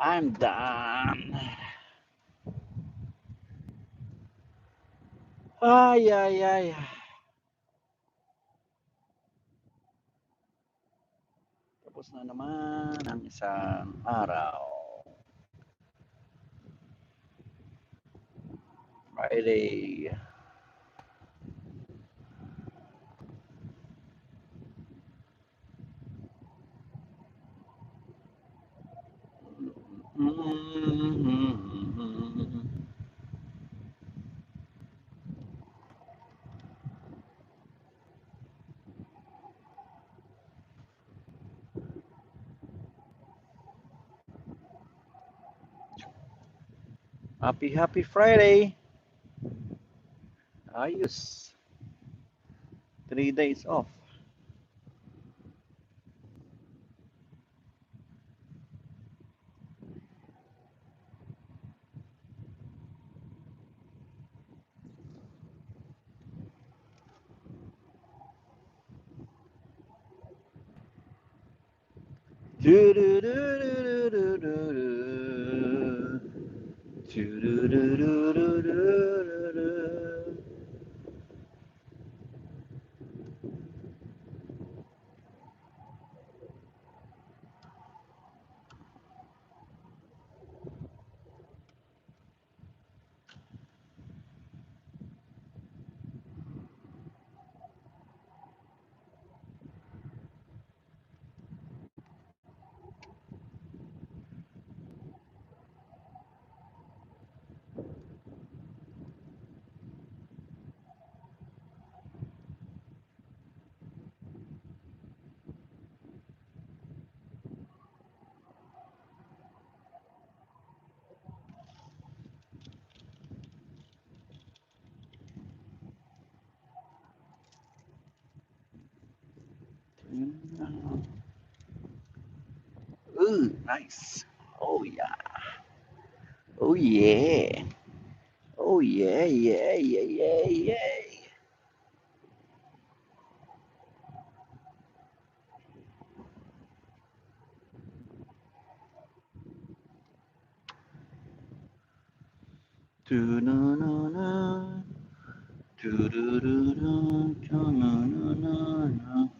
I'm done. Ay, ay, ay. Tapos na naman ang isang araw. Friday. Happy Friday. Ayos. 3 days off. Do do do do do do do. Do do do do do do do. Ooh, nice. Oh yeah. Oh yeah. Oh yeah, yeah, yeah, yeah, yeah. Do na na na. Do do do do. Do na na na na.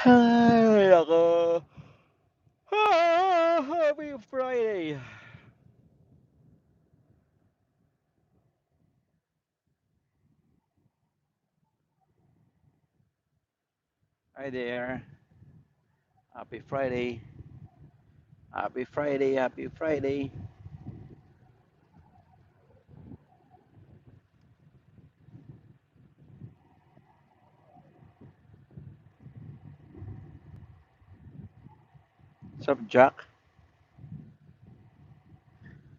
Ay, ako. Happy Friday. Hi there. Happy Friday. Happy Friday. Happy Friday. What's up, Jack?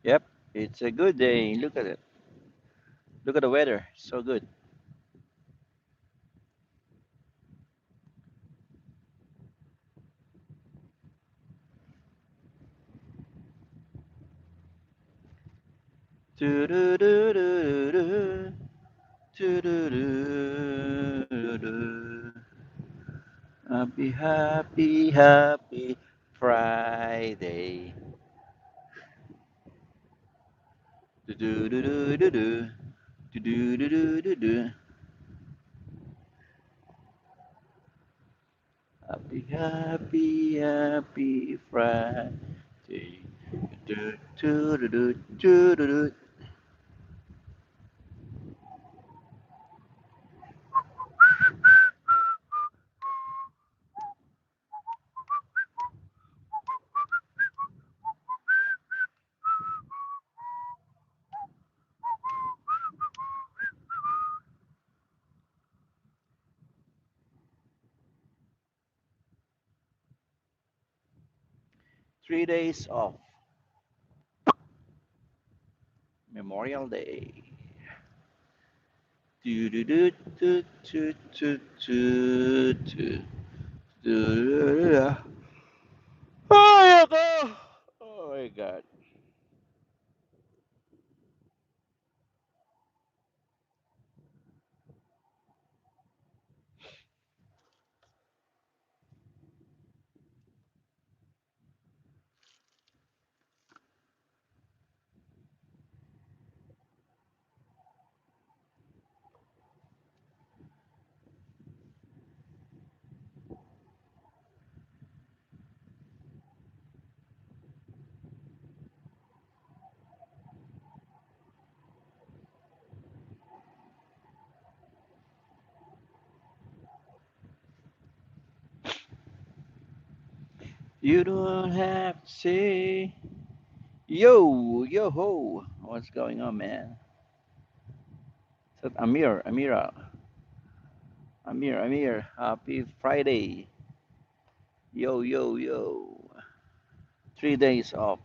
Yep, it's a good day. Look at it. Look at the weather. So good. Do do do do do do do do do. Happy Friday. Do do do do do do do do do do do do. Happy Friday. Do do do do do do do. 3 days off. Memorial Day. Do do do do do do do do do. Ay, ako! Oh my God. You don't have to say. Yo, yo ho. What's going on, man? Is that Amir? Amira? Amir. Happy Friday. Yo, yo, yo. 3 days off.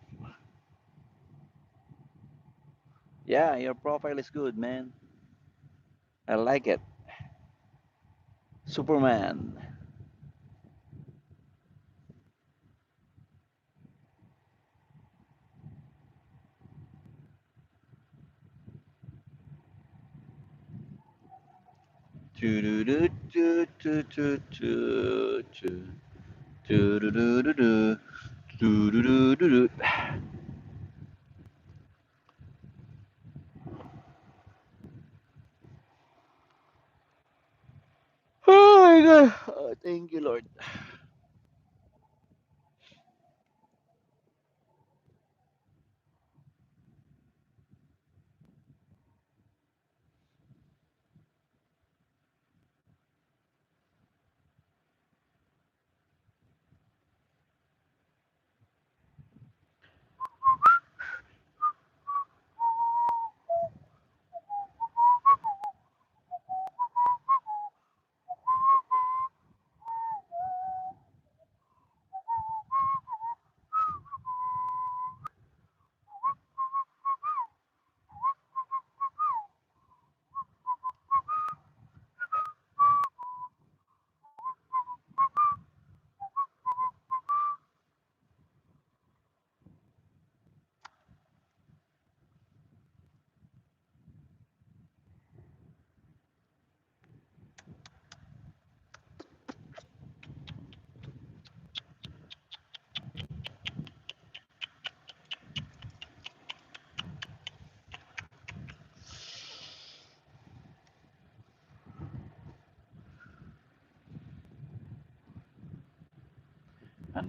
Yeah, your profile is good, man. I like it. Superman. Oh my god. Oh, thank you, Lord.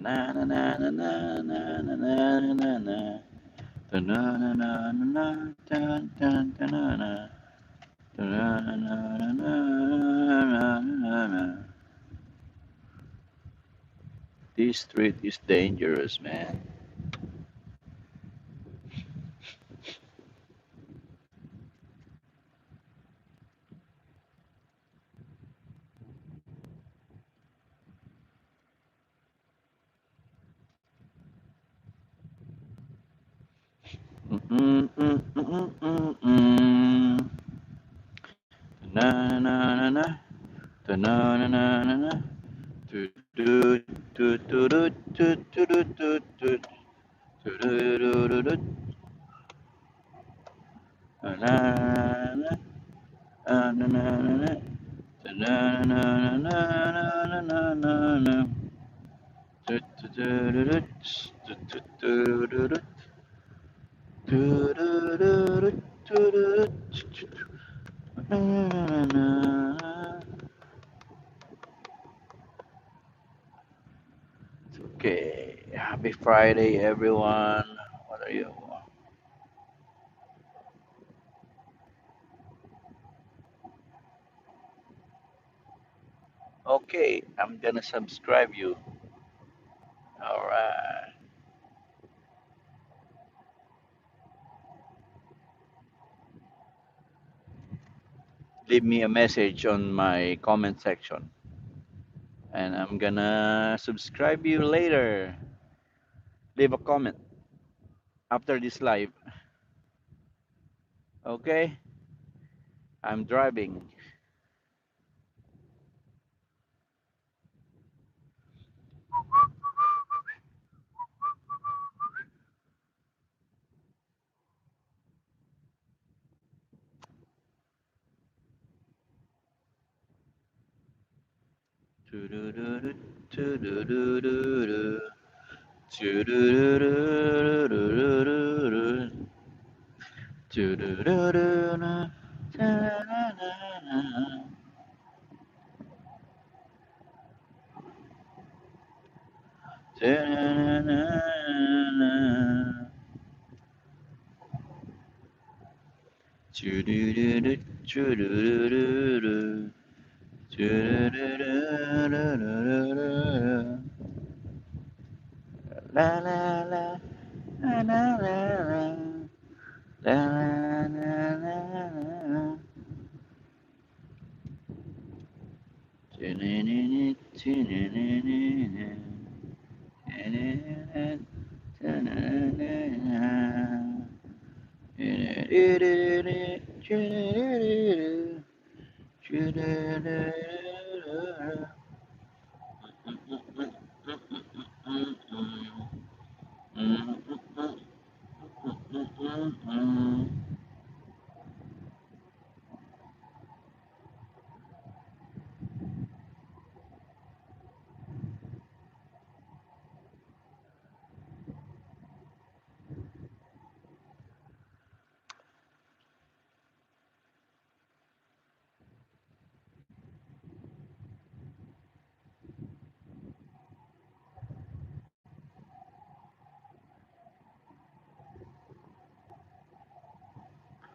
Na na na na na na na na na na. Na na na na na na. This street is dangerous, man. Na na na na na na na na na. Do do do do do do do do do do do do do do. Na na na na na na na. Na na na na na na na na. Do do do do do do do do. Okay, happy Friday, everyone. What are you? Okay, I'm gonna subscribe you. All right. Leave me a message on my comment section, and I'm gonna subscribe you later. Leave a comment after this live. Okay, I'm driving. La la la la la la la la la la la.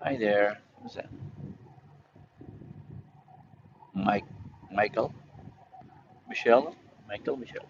Hi there. Who's that? Mike, Michael, Michelle, Michael, Michelle.